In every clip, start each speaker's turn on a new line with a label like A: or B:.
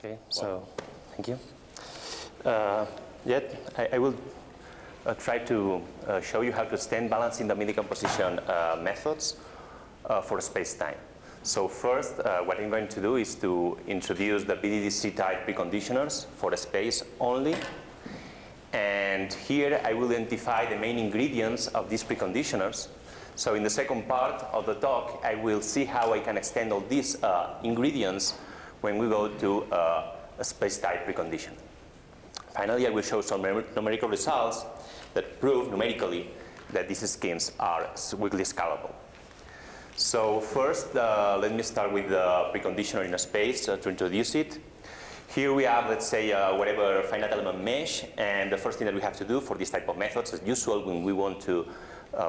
A: Okay, so thank you. I will try to show you how to extend balancing domain decomposition methods for space-time. So first, what I'm going to do is to introduce the BDDC type preconditioners for space only. And here I will identify the main ingredients of these preconditioners. So in the second part of the talk, I will see how I can extend all these ingredients when we go to a space-type precondition. Finally, I will show some numerical results that prove numerically that these schemes are weakly scalable. So first, let me start with the preconditioner in a space to introduce it. Here we have, let's say, whatever finite element mesh, and the first thing that we have to do for this type of methods, as usual, when we want to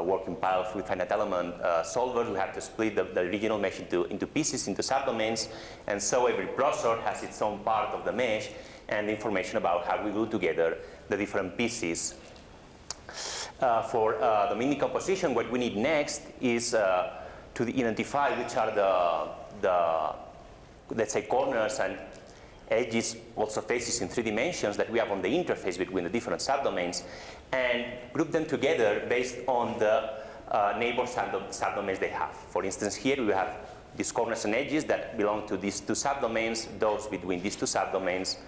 A: work in parallel with finite element solvers, we have to split the original mesh into pieces, into subdomains, and so every processor has its own part of the mesh and information about how we glue together the different pieces. For domain decomposition, what we need next is to identify which are the let's say, corners and edges, also faces in 3 dimensions that we have on the interface between the different subdomains, and group them together based on the neighbor subdomains they have. For instance, here we have these corners and edges that belong to these 2 subdomains, those between these 2 subdomains,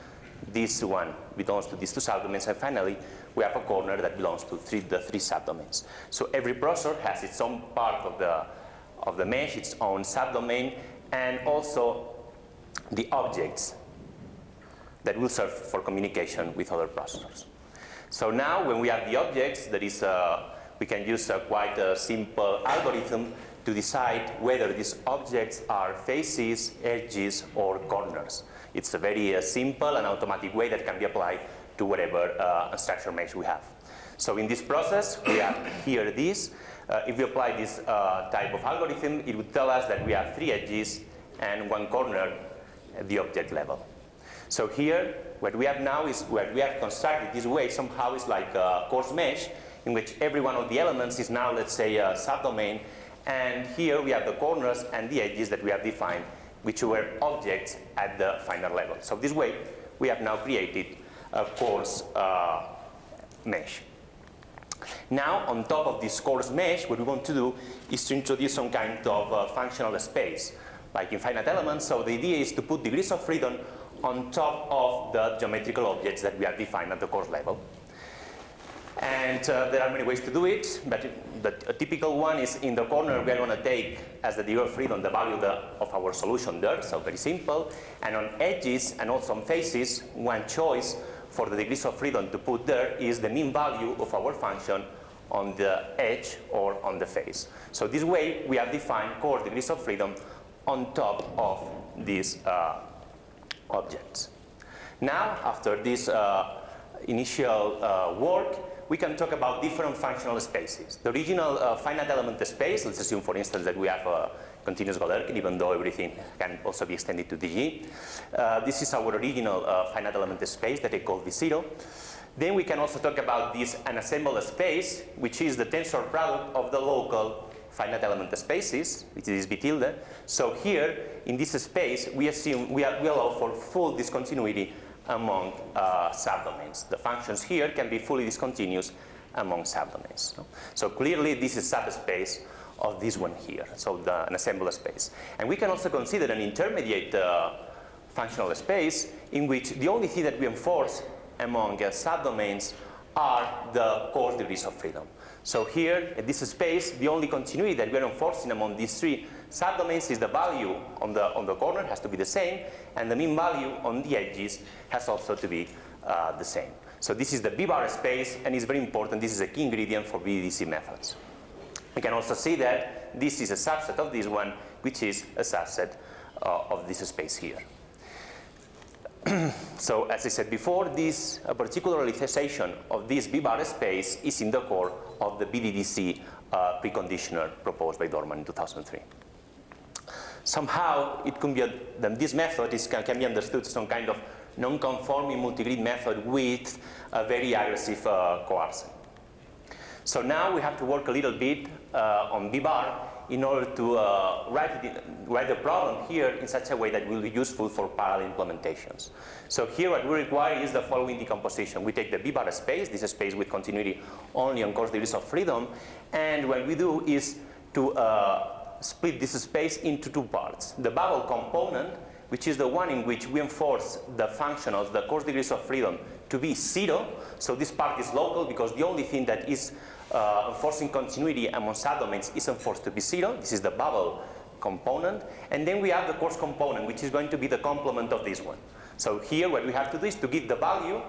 A: this one belongs to these 2 subdomains, and finally we have a corner that belongs to the 3 subdomains. So every processor has its own part of the mesh, its own subdomain, and also the objects that will serve for communication with other processors. So now when we have the objects, there is we can use quite a simple algorithm to decide whether these objects are faces, edges, or corners. It's a very simple and automatic way that can be applied to whatever unstructured mesh we have. So in this process, we have here this. If we apply this type of algorithm, it would tell us that we have 3 edges and 1 corner at the object level. So here, what we have now is what we have constructed this way somehow is like a coarse mesh in which every one of the elements is now, let's say, a subdomain. And here we have the corners and the edges that we have defined, which were objects at the final level. So this way, we have now created a coarse mesh. Now, on top of this coarse mesh, what we want to do is to introduce some kind of functional space, like in finite elements. So the idea is to put degrees of freedom on top of the geometrical objects that we have defined at the coarse level. And there are many ways to do it, but a typical one is in the corner we are going to take as the degree of freedom the value of our solution there, so very simple. And on edges and also on faces, one choice for the degrees of freedom to put there is the mean value of our function on the edge or on the face. So this way we have defined coarse degrees of freedom on top of these objects. Now, after this initial work, we can talk about different functional spaces. The original finite element space, let's assume for instance that we have a continuous Galerkin, even though everything can also be extended to DG. This is our original finite element space that I call V0. Then we can also talk about this unassembled space, which is the tensor product of the local finite element spaces, which is V tilde. So here, in this space, we assume we allow for full discontinuity among subdomains. The functions here can be fully discontinuous among subdomains. So clearly, this is subspace of this one here, so an assembled space. And we can also consider an intermediate functional space in which the only thing that we enforce among subdomains are the coarse degrees of freedom. So here, in this space, the only continuity that we are enforcing among these 3 subdomains is the value on the corner has to be the same, and the mean value on the edges has also to be the same. So this is the B-bar space, and it's very important. This is a key ingredient for BDDC methods. We can also see that this is a subset of this one, which is a subset of this space here. So as I said before, this particular realization of this B-bar space is in the core of the BDDC preconditioner proposed by Dorman in 2003. Somehow, it can be this method can be understood as some kind of non-conforming multigrid method with a very aggressive coarser. So now we have to work a little bit on B-bar in order to write the problem here in such a way that will be useful for parallel implementations. So here what we require is the following decomposition. We take the B bar space, this is a space with continuity only on coarse degrees of freedom, and what we do is to split this space into two parts. The bubble component, which is the one in which we enforce the function of the coarse degrees of freedom to be 0. So this part is local because the only thing that is enforcing continuity among subdomains is enforced to be 0. This is the bubble component. And then we have the coarse component, which is going to be the complement of this one. So here what we have to do is to give the value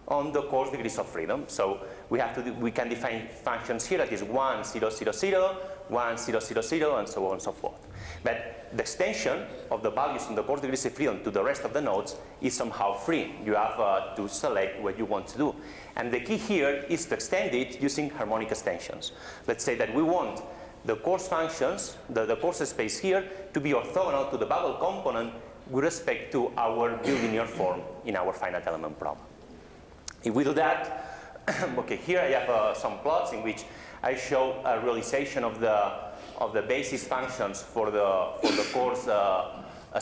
A: on the coarse degrees of freedom. So we can define functions here that is 1, 0, 0, 0, 1, 0, 0, 0, and so on and so forth. But the extension of the values in the coarse degrees of freedom to the rest of the nodes is somehow free. You have to select what you want to do. And the key here is to extend it using harmonic extensions. Let's say that we want the coarse functions, the coarse space here, to be orthogonal to the bubble component with respect to our bilinear form in our finite element problem. If we do that, okay, here I have some plots in which I show a realization of the basis functions for the coarse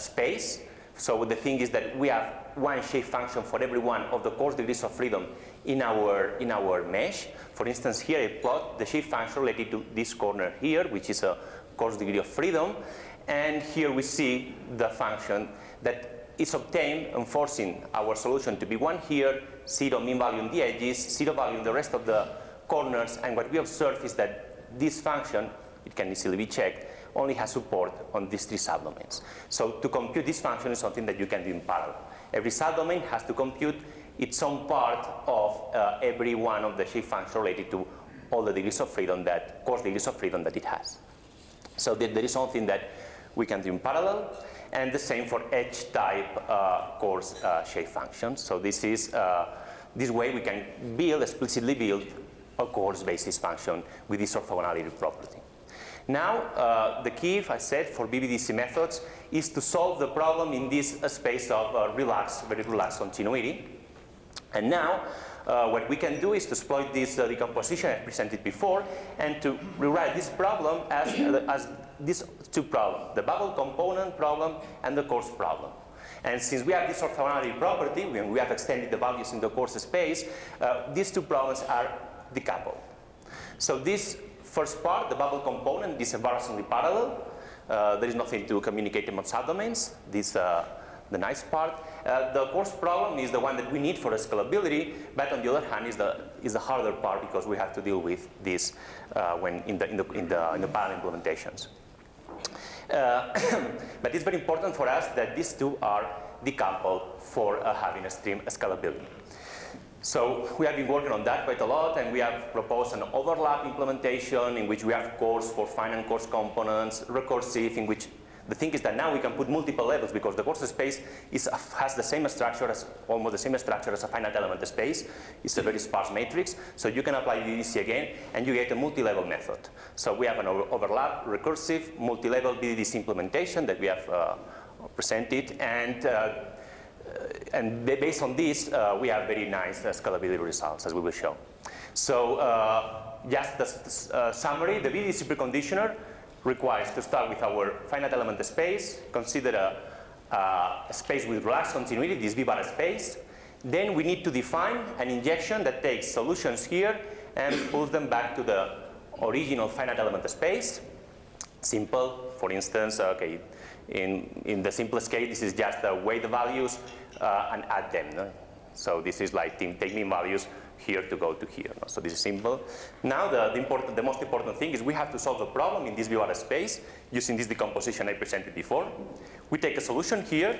A: space. So the thing is that we have one shape function for every one of the coarse degrees of freedom in our mesh. For instance, here I plot the shape function related to this corner here, which is a coarse degree of freedom. And here we see the function that is obtained enforcing our solution to be 1 here, 0 mean value in the edges, 0 value in the rest of the corners. And what we observe is that this function, it can easily be checked, only has support on these 3 subdomains. So to compute this function is something that you can do in parallel. Every subdomain has to compute its own part of every one of the shape functions related to all the degrees of freedom that, coarse degrees of freedom that it has. So there is something that we can do in parallel, and the same for edge-type coarse shape functions. So this is this way we can explicitly build a coarse basis function with this orthogonality property. Now, the key, if I said, for BDDC methods is to solve the problem in this space of very relaxed continuity. And now, what we can do is to exploit this decomposition I presented before and to rewrite this problem as these 2 problems, the bubble component problem and the coarse problem. And since we have this orthogonality property, when we have extended the values in the coarse space, these 2 problems are decoupled. So this first part, the bubble component, is embarrassingly parallel. There is nothing to communicate among subdomains. This the nice part. The coarse problem is the one that we need for scalability, but on the other hand is the harder part because we have to deal with this when in the parallel implementations. But it's very important for us that these 2 are decoupled for having extreme scalability. So we have been working on that quite a lot, and we have proposed an overlap implementation in which we have coarse for finite coarse components, recursive, in which the thing is that now we can put multiple levels because the coarse space has the same structure as, almost the same structure as a finite element space. It's a very sparse matrix. So you can apply BDDC again and you get a multi-level method. So we have an overlap, recursive, multi-level BDDC implementation that we have presented, and based on this, we have very nice scalability results, as we will show. So just the summary, the BDDC preconditioner requires to start with our finite element space, consider a space with relaxed continuity, this V bar space. Then we need to define an injection that takes solutions here and pulls them back to the original finite element space. Simple, for instance, okay, in the simplest case, this is just weigh the values and add them. No? So this is like take mean values here to go to here. No? So this is simple. Now the most important thing is we have to solve the problem in this V bar space using this decomposition I presented before. We take a solution here,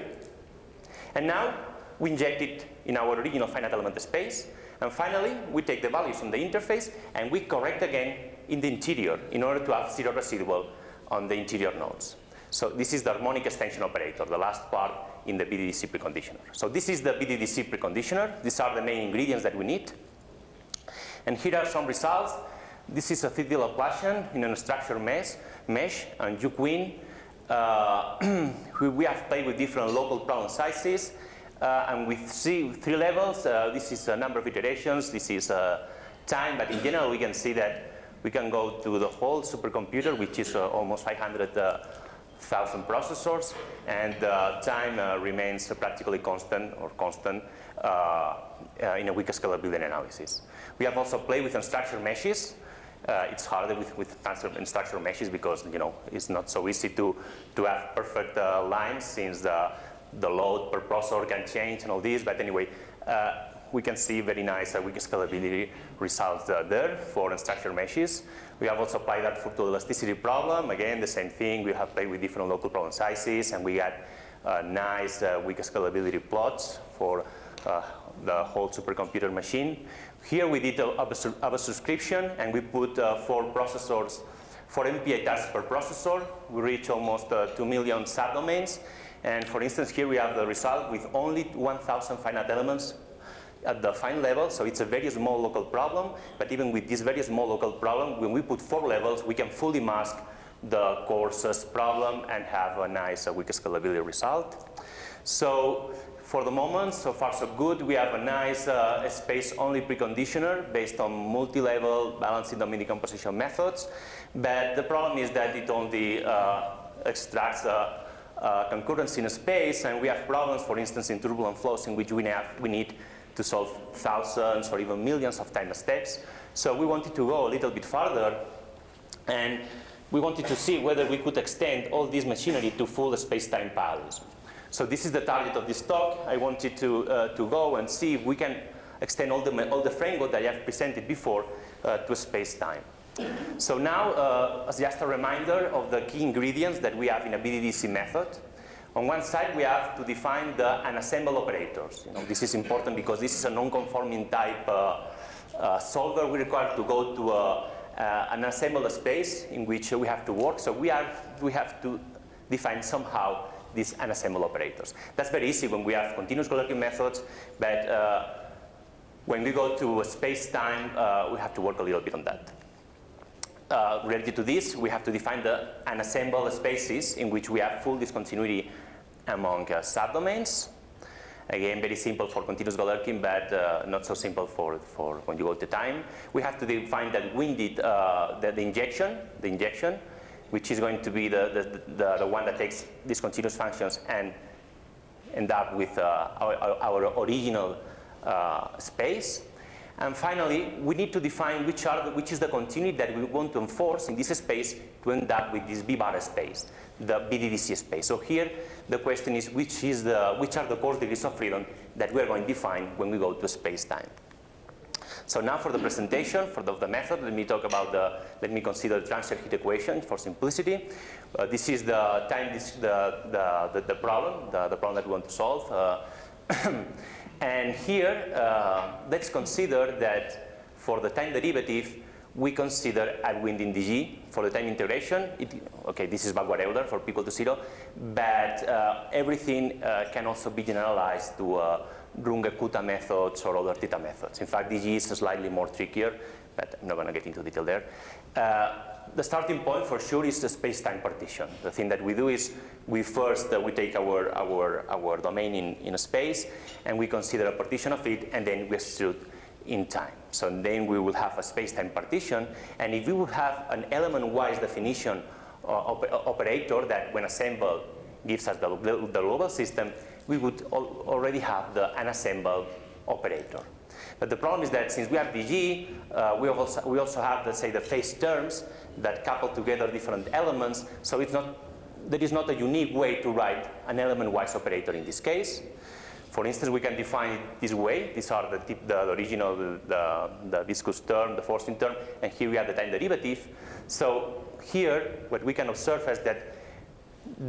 A: and now we inject it in our original finite element space. And finally, we take the values on the interface and we correct again in the interior in order to have 0 residual on the interior nodes. So this is the harmonic extension operator, the last part in the BDDC preconditioner. So this is the BDDC preconditioner. These are the main ingredients that we need. And here are some results. This is a 3D Laplacian in an structured mesh, and uQueen. We have played with different local problem sizes, and we see 3 levels. This is a number of iterations. This is time, but in general we can see that We can go to the whole supercomputer, which is almost 500,000 processors, and time remains practically constant or constant in a weak scalability analysis. We have also played with unstructured meshes. It's harder with unstructured meshes because it's not so easy to have perfect lines, since the load per processor can change and all this. But anyway, we can see very nice weak scalability results there for unstructured meshes. We have also applied that to the elasticity problem. Again, the same thing. We have played with different local problem sizes, and we got nice weak scalability plots for the whole supercomputer machine. Here we did a subscription, and we put 4 processors, 4 MPI tasks per processor. We reach almost 2 million subdomains. And for instance, here we have the result with only 1,000 finite elements at the fine level. So it's a very small local problem. But even with this very small local problem, when we put 4 levels, we can fully mask the coarsest problem and have a nice weak scalability result. So for the moment, so far so good. We have a nice space-only preconditioner based on multi-level balancing domain decomposition methods. But the problem is that it only extracts concurrency in a space, and we have problems, for instance, in turbulent flows in which we need to solve thousands or even millions of time steps. So we wanted to go a little bit further, and we wanted to see whether we could extend all this machinery to full space-time parallelism. So this is the target of this talk. I wanted to go and see if we can extend all the framework that I have presented before to space-time. So now, as just a reminder of the key ingredients that we have in a BDDC method. On one side, we have to define the unassembled operators. This is important because this is a non-conforming type solver. We require to go to an assembled space in which we have to work. So we have to define somehow these unassembled operators. That's very easy when we have continuous Galerkin methods, but when we go to space-time, we have to work a little bit on that. Related to this, we have to define the unassembled spaces in which we have full discontinuity among subdomains. Again, very simple for continuous Galerkin, but not so simple for when you go to time. We have to define that winded the injection, which is going to be the one that takes discontinuous functions and end up with our original space. And finally, we need to define which is the continuity that we want to enforce in this space to end up with this B-bar space, the BDDC space. So here, the question is, which are the coarse degrees of freedom that we are going to define when we go to space-time. So now for the presentation, for the method, let me consider the transfer heat equation for simplicity. This is the problem that we want to solve. And here, let's consider that for the time derivative, we consider a winding dg. For the time integration, okay, this is backward Euler for people to zero, but everything can also be generalized to Runge-Kutta methods or other theta methods. In fact, dg is slightly more trickier, but I'm not going to get into detail there. The starting point for sure is the space-time partition. The thing that we do is we take our domain in a space, and we consider a partition of it, and then we extrude in time. So then we will have a space-time partition, and if we would have an element-wise definition operator that when assembled gives us the global system, we would already have the unassembled operator. But the problem is that since we have dg, we also have, let's say, the phase terms that couple together different elements, so there is not a unique way to write an element-wise operator in this case. For instance, we can define it this way. These are the original, the viscous term, the forcing term, and here we have the time derivative. So here, what we can observe is that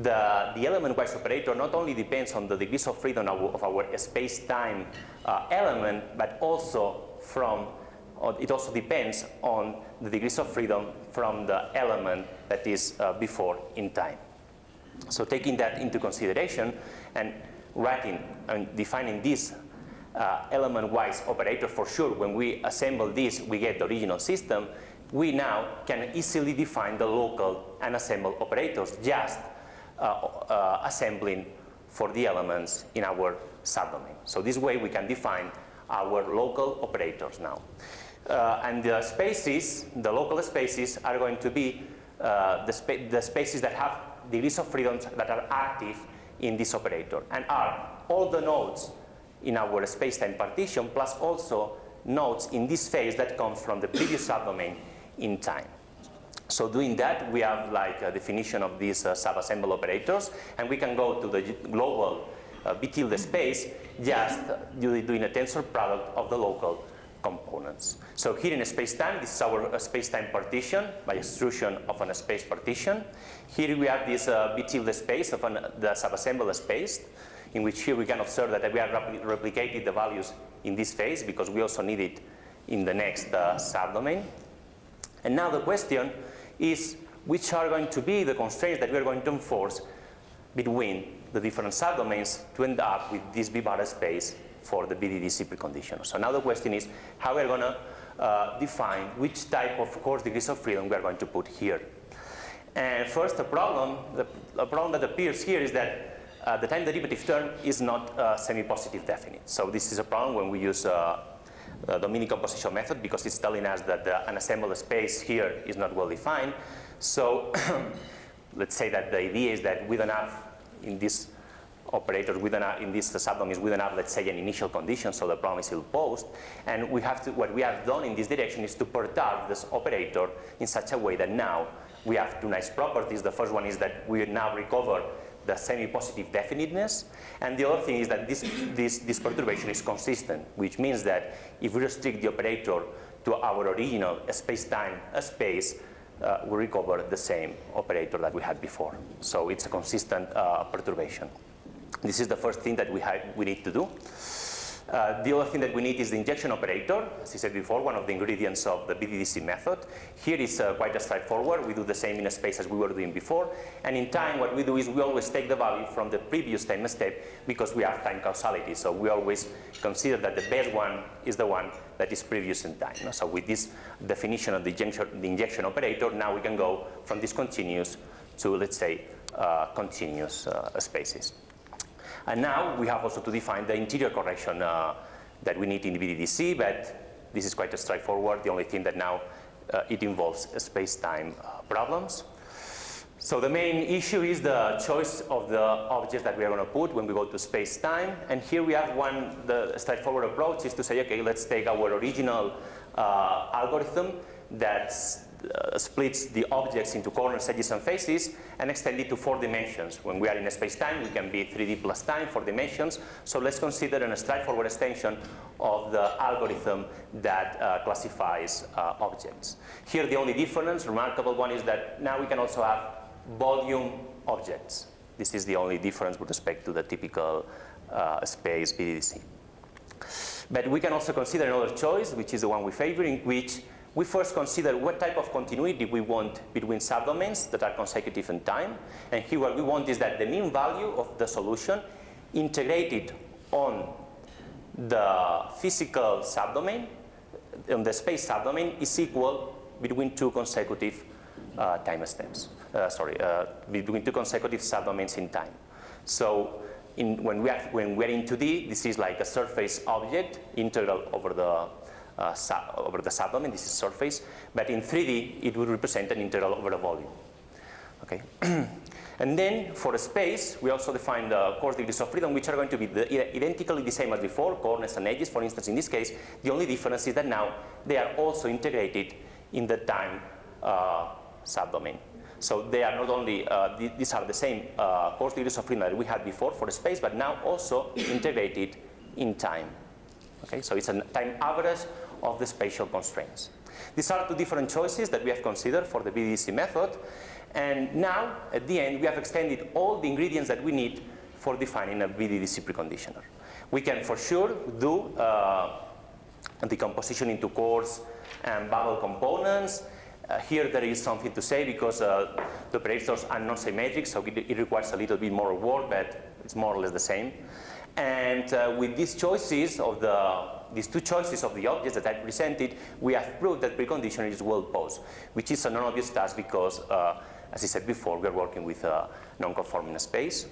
A: the element-wise operator not only depends on the degrees of freedom of our space-time element, but also it also depends on the degrees of freedom from the element that is before in time. So taking that into consideration and writing and defining this element-wise operator, for sure, when we assemble this, we get the original system. We now can easily define the local unassembled operators, just assembling for the elements in our subdomain. So this way we can define our local operators now. And the spaces, the local spaces, are going to be the spaces that have degrees of freedom that are active in this operator, and are all the nodes in our space-time partition, plus also nodes in this phase that come from the previous subdomain in time. So doing that, we have like a definition of these subassembled operators, and we can go to the global B tilde space just doing a tensor product of the local components. So here in space-time, this is our space-time partition by extrusion of a space partition. Here we have this B tilde space of the subassembled space, in which here we can observe that we have replicated the values in this phase because we also need it in the next subdomain. And now the question is, which are going to be the constraints that we are going to enforce between the different subdomains to end up with this B-bar space for the BDDC preconditioner. So now the question is how we're going to define which type of coarse degrees of freedom we are going to put here. And first, the problem that appears here is that the time derivative term is not semi-positive definite. So this is a problem when we use the domain-decomposition method, because it's telling us that the unassembled space here is not well defined. So let's say that the idea is that we don't have in this operator, in this subdomains, we don't have, let's say, an initial condition, so the problem is ill posed. And we have to, what we have done in this direction is to perturb this operator in such a way that now we have two nice properties. The first one is that we now recover the semi-positive definiteness, and the other thing is that this perturbation is consistent, which means that if we restrict the operator to our original space-time space, we recover the same operator that we had before. So it's a consistent perturbation. This is the first thing that we need to do. The other thing that we need is the injection operator. As I said before, one of the ingredients of the BDDC method. Here is quite straightforward. We do the same in a space as we were doing before. And in time, what we do is we always take the value from the previous time step because we have time causality. So we always consider that the best one is the one that is previous in time. So with this definition of the injection operator, now we can go from discontinuous to, let's say, continuous spaces. And now we have also to define the interior correction that we need in BDDC, but this is quite straightforward. The only thing that now it involves space-time problems. So the main issue is the choice of the objects that we are going to put when we go to space-time. And here we have the straightforward approach is to say, okay, let's take our original algorithm that splits the objects into corners, edges, and faces, and extend it to 4 dimensions. When we are in a space-time, we can be 3D plus time, 4 dimensions. So let's consider a straightforward extension of the algorithm that classifies objects. Here, the only difference, remarkable one, is that now we can also have volume objects. This is the only difference with respect to the typical space BDDC. But we can also consider another choice, which is the one we favor, in which we first consider what type of continuity we want between subdomains that are consecutive in time. And here what we want is that the mean value of the solution integrated on the physical subdomain, on the space subdomain, is equal between 2 consecutive time steps. Between 2 consecutive subdomains in time. So when we are in 2D, this is like a surface object integral over the subdomain. This is surface, but in 3D it would represent an integral over a volume. Okay, and then for a space we also define the coarse degrees of freedom, which are going to be identically the same as before, corners and edges. For instance, in this case, the only difference is that now they are also integrated in the time subdomain. So they are not only these are the same coarse degrees of freedom that we had before for a space, but now also integrated in time. Okay, so it's a time average of the spatial constraints. These are 2 different choices that we have considered for the BDDC method. And now, at the end, we have extended all the ingredients that we need for defining a BDDC preconditioner. We can, for sure, do decomposition into coarse and bubble components. Here there is something to say because the operators are not symmetric, so it requires a little bit more work, but it's more or less the same. And with these choices of these 2 choices of the objects that I presented, we have proved that preconditioner is well posed, which is a non-obvious task because, as I said before, we are working with a non-conforming space.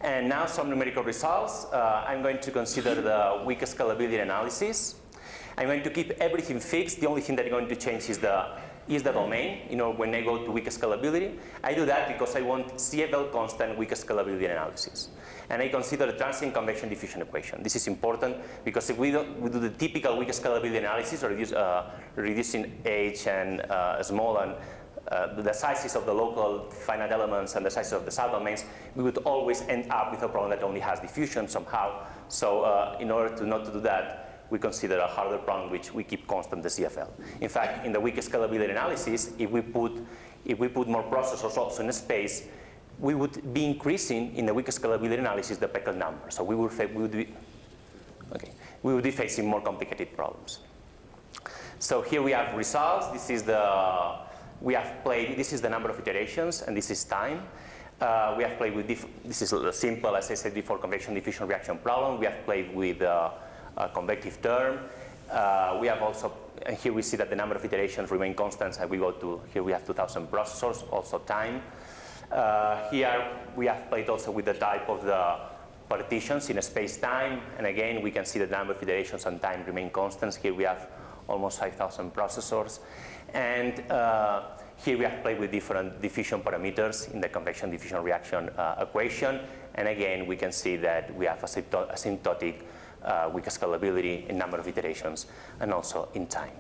A: And now some numerical results. I'm going to consider the weak scalability analysis. I'm going to keep everything fixed. The only thing that I'm going to change is the domain, when I go to weak scalability. I do that because I want CFL constant weak scalability analysis. And I consider the transient convection diffusion equation. This is important because if we do the typical weak scalability analysis, or reducing h and small and the sizes of the local finite elements and the sizes of the subdomains, we would always end up with a problem that only has diffusion somehow. So in order to not to do that, we consider a harder problem which we keep constant the CFL. In fact, in the weak scalability analysis, if we put more processors also in a space, we would be increasing in the weak scalability analysis the Peckel number. So we would be facing more complicated problems. So here we have results. This is the number of iterations, and this is time. We have played with this is a simple, as I said before, convection diffusion reaction problem. We have played with a convective term. We have also, and here we see that the number of iterations remain constant. And here we have 2,000 processors, also time. Here we have played also with the type of the partitions in a space-time, and again we can see the number of iterations and time remain constant. Here we have almost 5,000 processors, and here we have played with different diffusion parameters in the convection diffusion reaction equation, and again we can see that we have asymptotic weak scalability in number of iterations and also in time.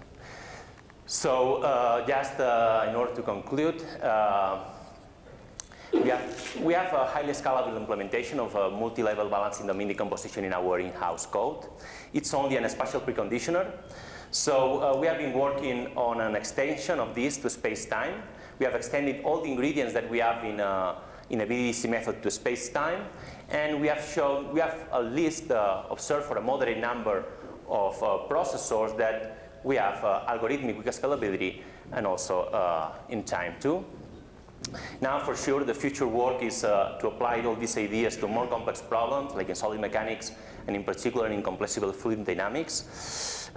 A: So just in order to conclude, we have a highly scalable implementation of a multi-level balancing domain decomposition in our in-house code. It's only a spatial preconditioner. So we have been working on an extension of this to space-time. We have extended all the ingredients that we have in a BDDC method to space-time, and we have at least observed for a moderate number of processors that we have algorithmic weak scalability and also in time too. Now, for sure, the future work is to apply all these ideas to more complex problems, like in solid mechanics, and in particular in compressible fluid dynamics.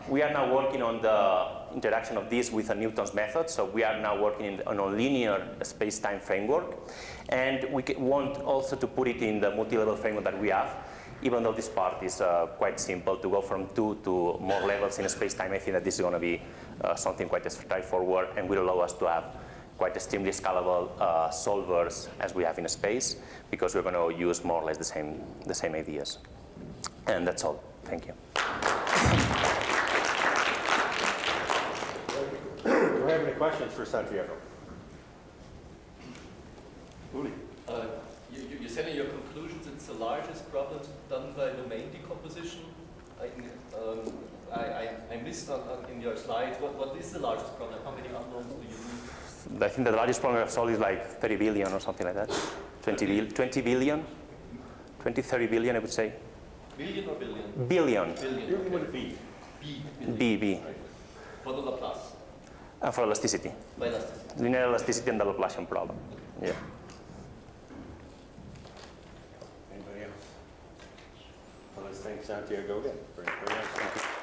A: We are now working on the interaction of this with a Newton's method, so we are now working on a linear space-time framework, and we want also to put it in the multi-level framework that we have, even though this part is quite simple. To go from 2 to more levels in a space-time, I think that this is going to be something quite straightforward and will allow us to have quite extremely scalable solvers as we have in a space, because we're going to use more or less the same ideas. And that's all. Thank you.
B: Do we have any questions for Santiago? Uli.
C: You said in your conclusions it's the largest problem done by domain decomposition. I missed in your slide. What is the largest problem? How many unknowns do you need?
A: I think the largest problem I've solved is like 30 billion or something like that. 20 billion? 20, 30 billion, I would say.
C: Billion or billion?
A: Billion.
B: Billion with a B.
A: B.
C: Right. For the Laplace?
A: And for elasticity.
C: By elasticity.
A: Linear elasticity and the Laplacian problem. Yeah.
B: Anybody else? Well, let's thank Santiago again. Very nice.